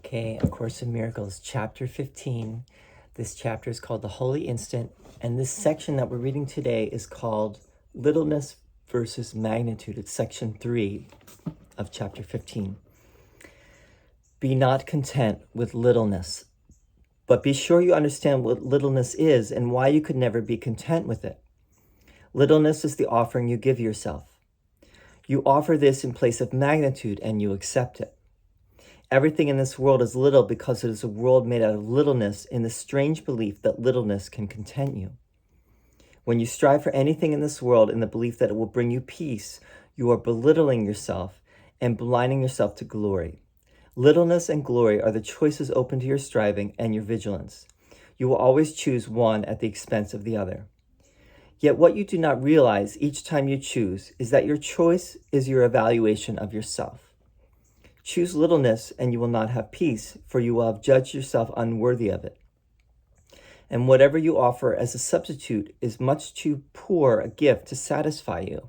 Okay, A Course in Miracles, chapter 15. This chapter is called The Holy Instant, and this section that we're reading today is called Littleness versus Magnitude. It's section 3 of chapter 15. Be not content with littleness, but be sure you understand what littleness is and why you could never be content with it. Littleness is the offering you give yourself. You offer this in place of magnitude, and you accept it. Everything in this world is little because it is a world made out of littleness in the strange belief that littleness can content you. When you strive for anything in this world in the belief that it will bring you peace, you are belittling yourself and blinding yourself to glory. Littleness and glory are the choices open to your striving and your vigilance. You will always choose one at the expense of the other. Yet what you do not realize each time you choose is that your choice is your evaluation of yourself. Choose littleness and you will not have peace, for you will have judged yourself unworthy of it. And whatever you offer as a substitute is much too poor a gift to satisfy you.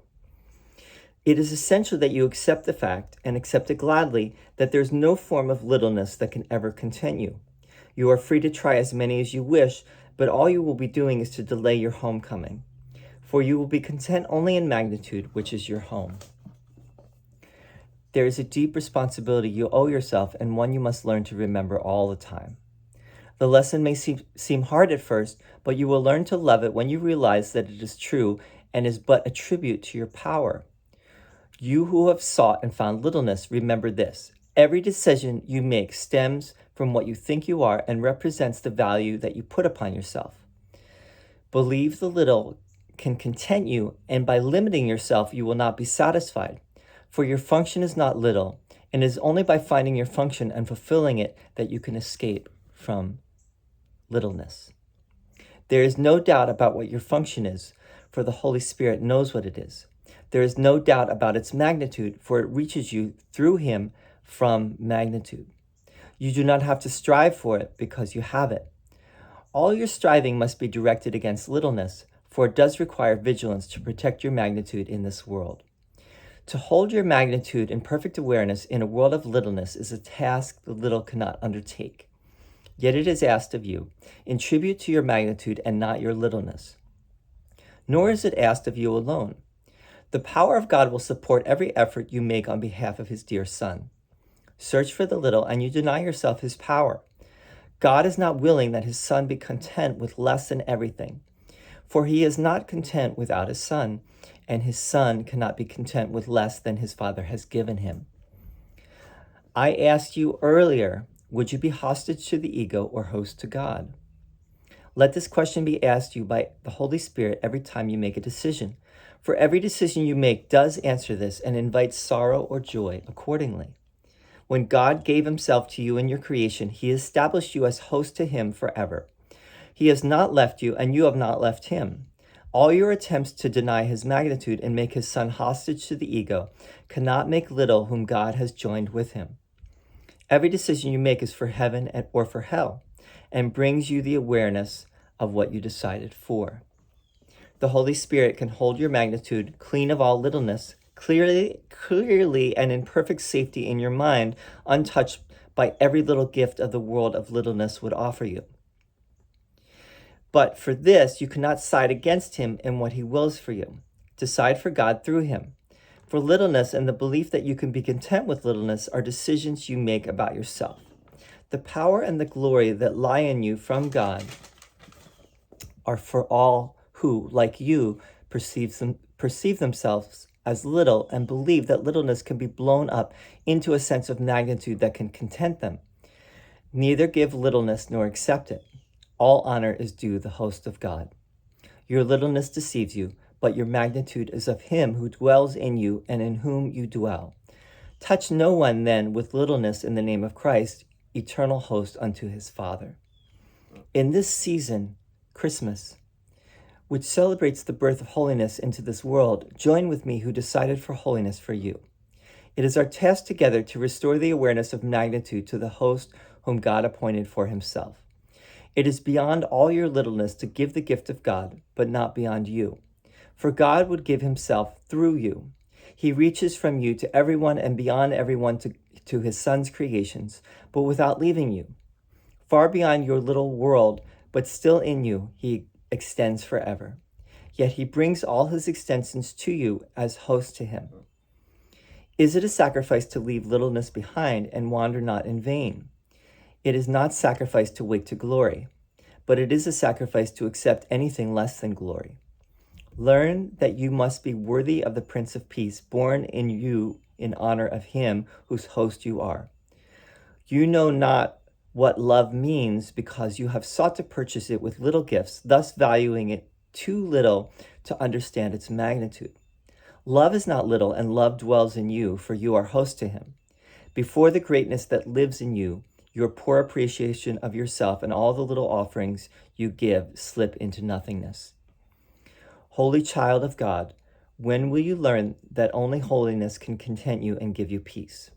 It is essential that you accept the fact, and accept it gladly, that there is no form of littleness that can ever content you. You are free to try as many as you wish, but all you will be doing is to delay your homecoming. For you will be content only in magnitude, which is your home. There is a deep responsibility you owe yourself, and one you must learn to remember all the time. The lesson may seem hard at first, but you will learn to love it when you realize that it is true and is but a tribute to your power. You who have sought and found littleness, remember this. Every decision you make stems from what you think you are and represents the value that you put upon yourself. Believe the little can content you, and by limiting yourself, you will not be satisfied. For your function is not little, and it is only by finding your function and fulfilling it that you can escape from littleness. There is no doubt about what your function is, for the Holy Spirit knows what it is. There is no doubt about its magnitude, for it reaches you through Him from magnitude. You do not have to strive for it because you have it. All your striving must be directed against littleness, for it does require vigilance to protect your magnitude in this world. To hold your magnitude in perfect awareness in a world of littleness is a task the little cannot undertake. Yet it is asked of you, in tribute to your magnitude and not your littleness. Nor is it asked of you alone. The power of God will support every effort you make on behalf of His dear Son. Search for the little, and you deny yourself His power. God is not willing that His Son be content with less than everything. For He is not content without His Son, and His Son cannot be content with less than His Father has given Him. I asked you earlier, would you be hostage to the ego or host to God? Let this question be asked you by the Holy Spirit every time you make a decision. For every decision you make does answer this and invites sorrow or joy accordingly. When God gave Himself to you in your creation, He established you as host to Him forever. He has not left you, and you have not left Him. All your attempts to deny His magnitude and make His Son hostage to the ego cannot make little whom God has joined with Him. Every decision you make is for heaven or for hell, and brings you the awareness of what you decided for. The Holy Spirit can hold your magnitude clean of all littleness, clearly and in perfect safety in your mind, untouched by every little gift of the world of littleness would offer you. But for this, you cannot side against Him in what He wills for you. Decide for God through Him. For littleness and the belief that you can be content with littleness are decisions you make about yourself. The power and the glory that lie in you from God are for all who, like you, perceive themselves as little and believe that littleness can be blown up into a sense of magnitude that can content them. Neither give littleness nor accept it. All honor is due the host of God. Your littleness deceives you, but your magnitude is of Him who dwells in you and in whom you dwell. Touch no one then with littleness in the name of Christ, eternal host unto His Father. In this season, Christmas, which celebrates the birth of holiness into this world, join with me who decided for holiness for you. It is our task together to restore the awareness of magnitude to the host whom God appointed for Himself. It is beyond all your littleness to give the gift of God, but not beyond you. For God would give Himself through you. He reaches from you to everyone and beyond everyone to his Son's creations, but without leaving you. Far beyond your little world, but still in you, he extends forever. Yet he brings all his extensions to you as host to him. Is it a sacrifice to leave littleness behind and wander not in vain? It is not sacrifice to wake to glory, but it is a sacrifice to accept anything less than glory. Learn that you must be worthy of the Prince of Peace, born in you in honor of him whose host you are. You know not what love means because you have sought to purchase it with little gifts, thus valuing it too little to understand its magnitude. Love is not little, and love dwells in you, for you are host to him. Before the greatness that lives in you, your poor appreciation of yourself and all the little offerings you give slip into nothingness. Holy child of God, when will you learn that only holiness can content you and give you peace?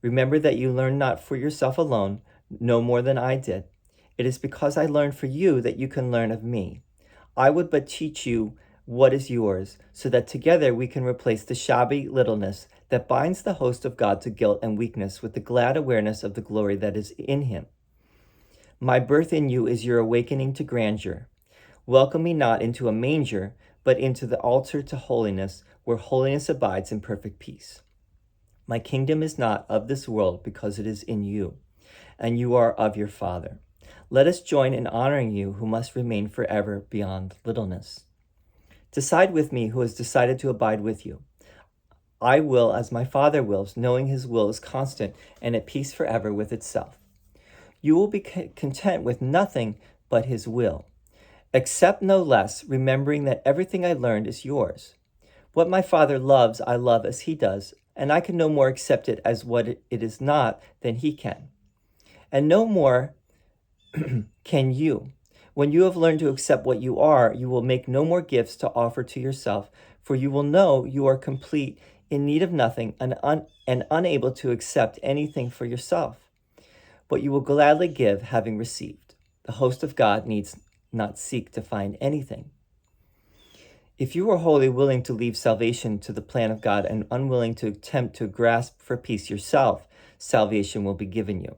Remember that you learn not for yourself alone, no more than I did. It is because I learned for you that you can learn of me. I would but teach you what is yours, so that together we can replace the shabby littleness that binds the host of God to guilt and weakness with the glad awareness of the glory that is in him. My birth in you is your awakening to grandeur. Welcome me not into a manger, but into the altar to holiness, where holiness abides in perfect peace. My kingdom is not of this world because it is in you, and you are of your Father. Let us join in honoring you who must remain forever beyond littleness. Decide with me who has decided to abide with you. I will as my Father wills, knowing his will is constant and at peace forever with itself. You will be content with nothing but his will. Accept no less, remembering that everything I learned is yours. What my Father loves, I love as he does, and I can no more accept it as what it is not than he can. And no more can you. When you have learned to accept what you are, you will make no more gifts to offer to yourself, for you will know you are complete, in need of nothing, and unable to accept anything for yourself. But you will gladly give, having received. The host of God needs not seek to find anything. If you are wholly willing to leave salvation to the plan of God and unwilling to attempt to grasp for peace yourself, salvation will be given you.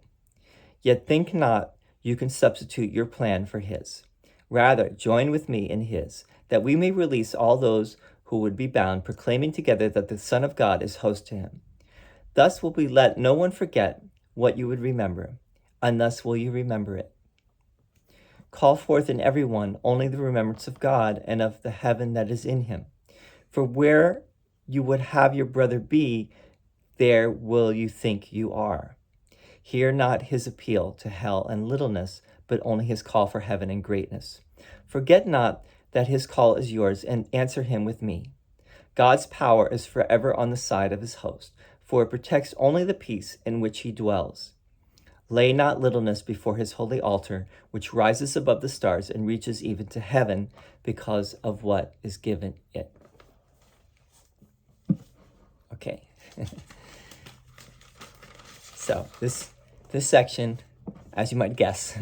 Yet think not you can substitute your plan for his. Rather, join with me in his, that we may release all those who would be bound, proclaiming together that the Son of God is host to him. Thus will we let no one forget what you would remember, and thus will you remember it. Call forth in everyone only the remembrance of God and of the heaven that is in him. For where you would have your brother be, there will you think you are. Hear not his appeal to hell and littleness, but only his call for heaven and greatness. Forget not that his call is yours, and answer him with me. God's power is forever on the side of his host, for it protects only the peace in which he dwells. Lay not littleness before his holy altar, which rises above the stars and reaches even to heaven because of what is given it. Okay. So this section, as you might guess,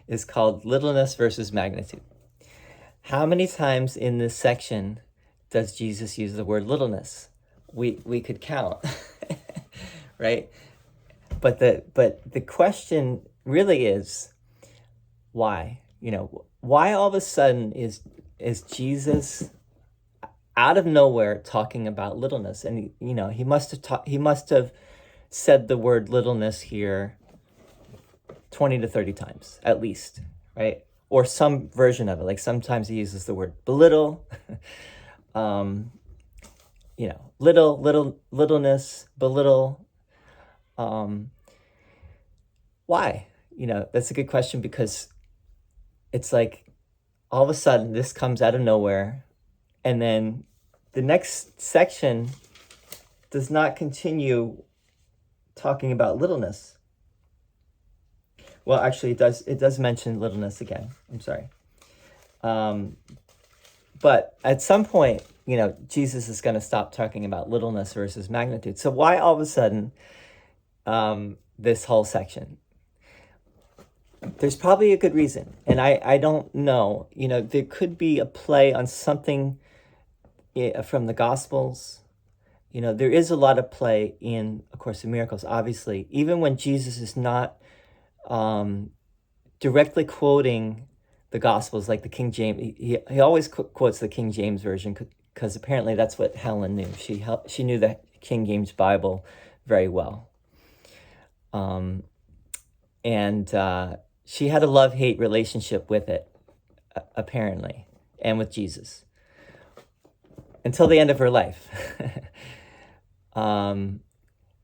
is called Littleness versus Magnitude. How many times in this section does Jesus use the word littleness? We could count, right? But the question really is, why? Why all of a sudden is Jesus out of nowhere talking about littleness? And he must have said the word littleness here 20 to 30 times at least, right? Or some version of it. Like sometimes he uses the word belittle, littleness, belittle. Why? That's a good question, because it's like all of a sudden this comes out of nowhere, and then the next section does not continue talking about littleness. Well, actually, it does mention littleness again. I'm sorry. But at some point, Jesus is going to stop talking about littleness versus magnitude. So why all of a sudden this whole section? There's probably a good reason. And I don't know. There could be a play on something from the Gospels there is a lot of play in A Course in Miracles, obviously. Even when Jesus is not directly quoting the Gospels like the King James, he always quotes the King James Version because apparently that's what Helen knew. She knew the King James Bible very well. And she had a love-hate relationship with it, apparently, and with Jesus, until the end of her life.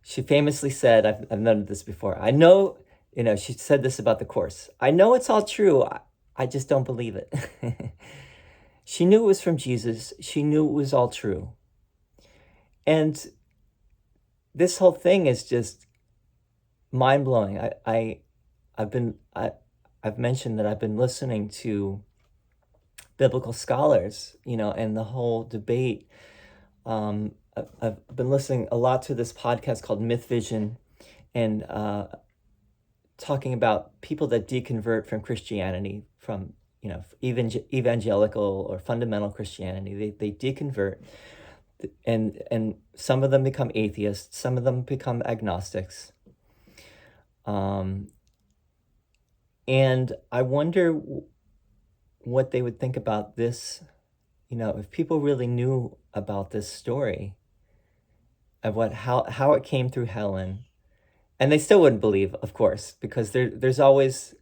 She famously said, I've noted this before, I know, she said this about the Course, I know it's all true, I just don't believe it. She knew it was from Jesus. She knew it was all true. And this whole thing is just mind-blowing. I've mentioned that I've been listening to biblical scholars, and the whole debate. I've been listening a lot to this podcast called Myth Vision, and talking about people that deconvert from Christianity, from evangelical or fundamental Christianity. They deconvert, and some of them become atheists, some of them become agnostics. And I wonder what they would think about this, if people really knew about this story of how it came through Helen. And they still wouldn't believe, of course, because there's always,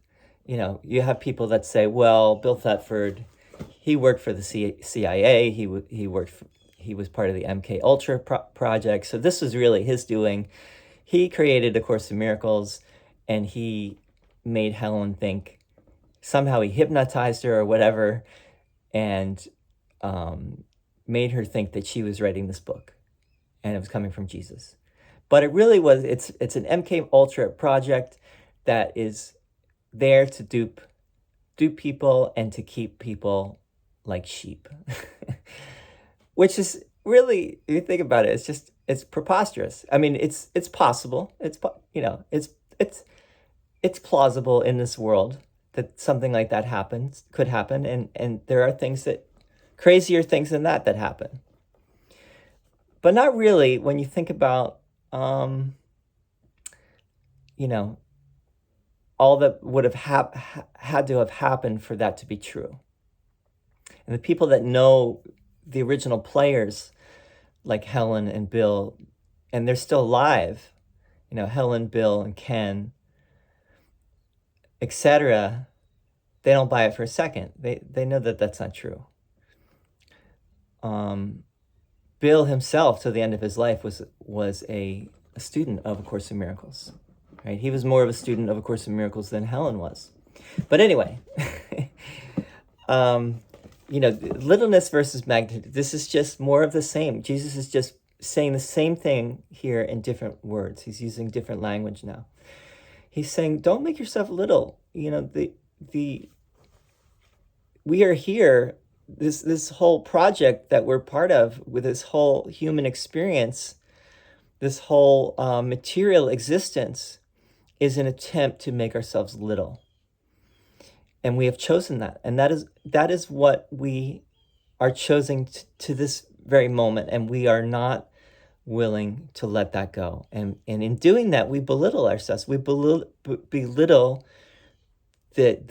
you have people that say, well, Bill Thetford, he worked for the CIA, he was part of the MK Ultra project, so this was really his doing. He created A Course in Miracles, and he made Helen think, somehow he hypnotized her or whatever, and made her think that she was writing this book, and it was coming from Jesus. But it really was, it's an MK Ultra project that is there to dupe people and to keep people like sheep. Which is really, if you think about it, it's preposterous. I mean, it's possible. It's plausible in this world that something like that could happen, and there are crazier things than that happen. But not really when you think about all that would have had to have happened for that to be true. And the people that know the original players, like Helen and Bill, and they're still alive, Helen, Bill, and Ken, etc., they don't buy it for a second. They know that that's not true. Bill himself, to the end of his life, was a student of A Course in Miracles. Right? He was more of a student of A Course in Miracles than Helen was. But anyway, littleness versus magnitude. This is just more of the same. Jesus is just saying the same thing here in different words. He's using different language now. He's saying, don't make yourself little. We are here. This whole project that we're part of, with this whole human experience, this whole material existence, is an attempt to make ourselves little. And we have chosen that. And that is what we are choosing to this very moment. And we are not willing to let that go. And in doing that, we belittle ourselves. We belittle the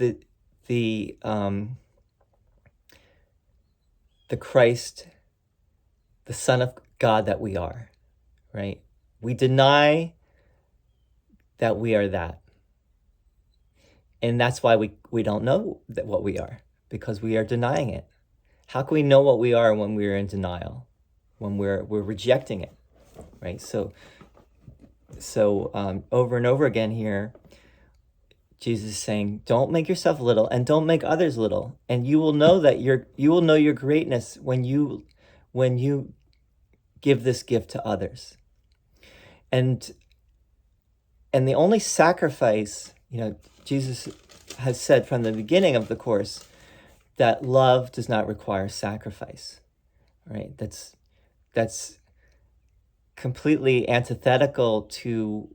Christ, the Son of God that we are, right? We deny that we are that. And that's why we don't know what we are, because we are denying it. How can we know what we are when we're in denial, when we're rejecting it, right? So over and over again here, Jesus is saying, don't make yourself little, and don't make others little, and you will know your greatness when you give this gift to others. And the only sacrifice, Jesus has said from the beginning of the Course that love does not require sacrifice, right? That's completely antithetical to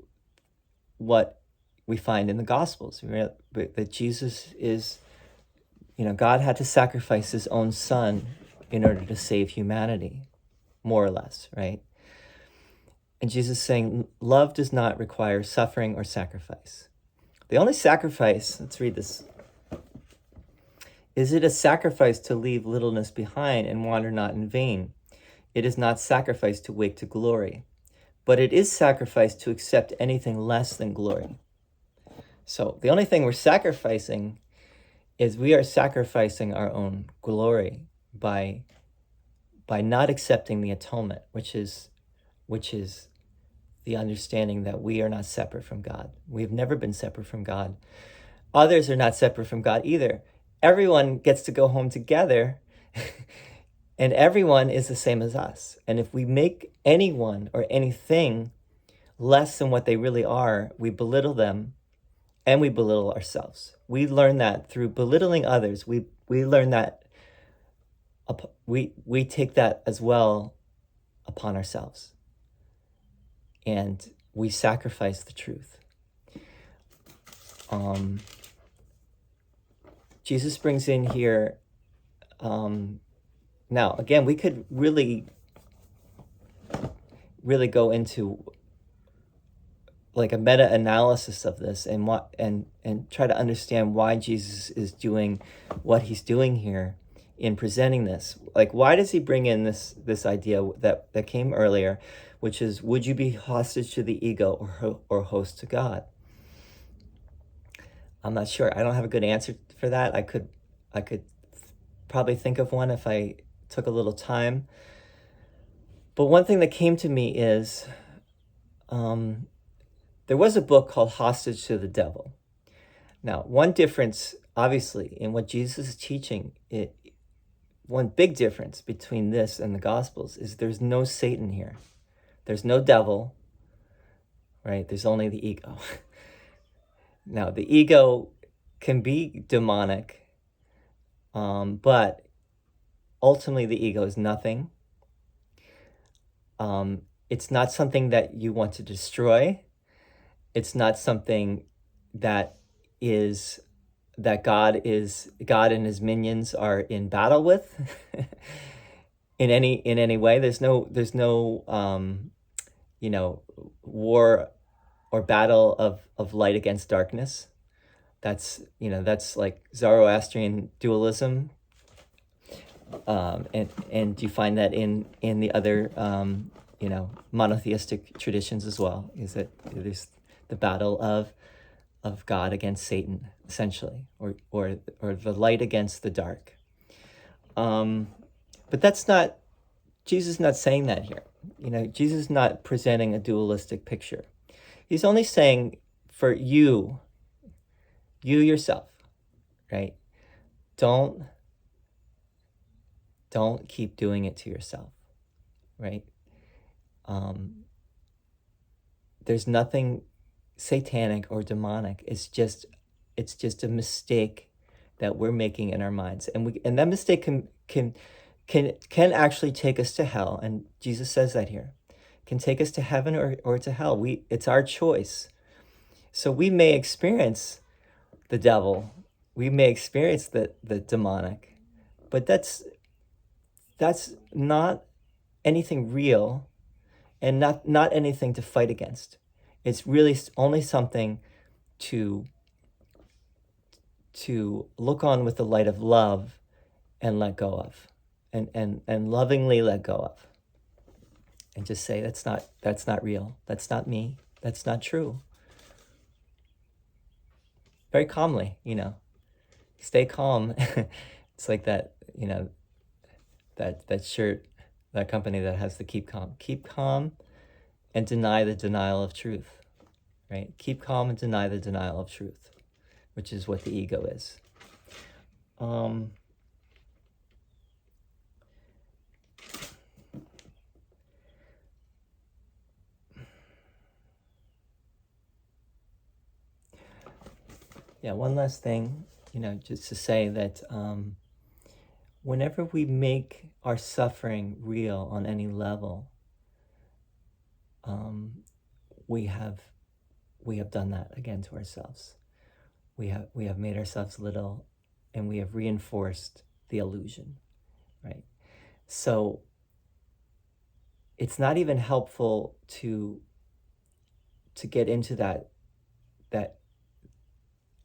what we find in the Gospels, right? That Jesus is, God had to sacrifice his own son in order to save humanity, more or less, right? And Jesus is saying, love does not require suffering or sacrifice. The only sacrifice, let's read this. Is it a sacrifice to leave littleness behind and wander not in vain? It is not sacrifice to wake to glory, but it is sacrifice to accept anything less than glory. So the only thing we're sacrificing is we are sacrificing our own glory by not accepting the atonement, which is the understanding that we are not separate from God. We've never been separate from God. Others are not separate from God either. Everyone gets to go home together, and everyone is the same as us. And if we make anyone or anything less than what they really are, we belittle them and we belittle ourselves. We learn that through belittling others. We learn that we take that as well upon ourselves. And we sacrifice the truth. Jesus brings in here, now, again, we could really go into like a meta-analysis of this and try to understand why Jesus is doing what he's doing here in presenting this. Like, why does he bring in this idea that came earlier, which is, would you be hostage to the ego or host to God? I'm not sure. I don't have a good answer for that. I could probably think of one if I took a little time. But one thing that came to me is, there was a book called Hostage to the Devil. Now, one difference, obviously, in what Jesus is teaching, one big difference between this and the Gospels is there's no Satan here. There's no devil, right? There's only the ego. Now, the ego can be demonic, but ultimately the ego is nothing. It's not something that you want to destroy. It's not something that God and his minions are in battle with in any way. There's no war or battle of light against darkness. That's like Zoroastrian dualism. And you find that in the other monotheistic traditions as well, is that there's the battle of God against Satan, essentially, or the light against the dark. But that's not, Jesus is not saying that here. Jesus is not presenting a dualistic picture. He's only saying for you yourself, right? Don't keep doing it to yourself, right? There's nothing satanic or demonic. It's just a mistake that we're making in our minds, and that mistake can actually take us to hell. And Jesus says that here, can take us to heaven or to hell. It's our choice. So we may experience the devil, we may experience the demonic, but that's not anything real, and not anything to fight against. It's really only something to look on with the light of love and let go of, and lovingly let go of, and just say, that's not real, that's not me, that's not true. Very calmly, stay calm. It's like that, that shirt, that company that has the keep calm and deny the denial of truth, right? Keep calm and deny the denial of truth, which is what the ego is. Yeah, one last thing, just to say that whenever we make our suffering real on any level, we have done that again to ourselves. We have made ourselves little, and we have reinforced the illusion, right? So it's not even helpful to get into that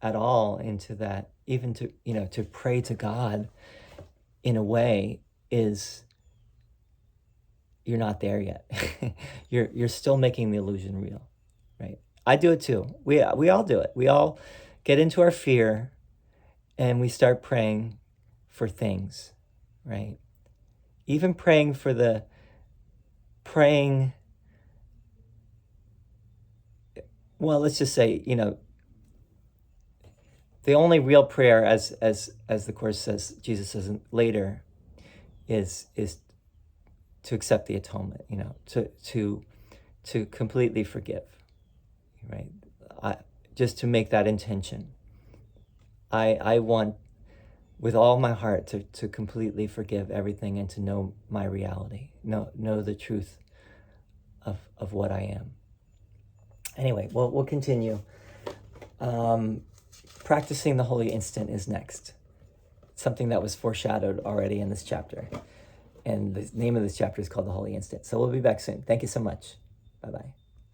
at all, into that, even to, to pray to God in a way is, you're not there yet. You're still making the illusion real, right? I do it too. We all do it. We all get into our fear and we start praying for things, right? Even praying, well, let's just say, the only real prayer, as the Course says, Jesus says later, is to accept the atonement, to completely forgive, right? Just to make that intention. I want with all my heart to completely forgive everything and to know my reality, know the truth of what I am. Anyway, we'll continue. Practicing the holy instant is next. Something that was foreshadowed already in this chapter. And the name of this chapter is called the Holy Instant. So we'll be back soon. Thank you so much. Bye-bye.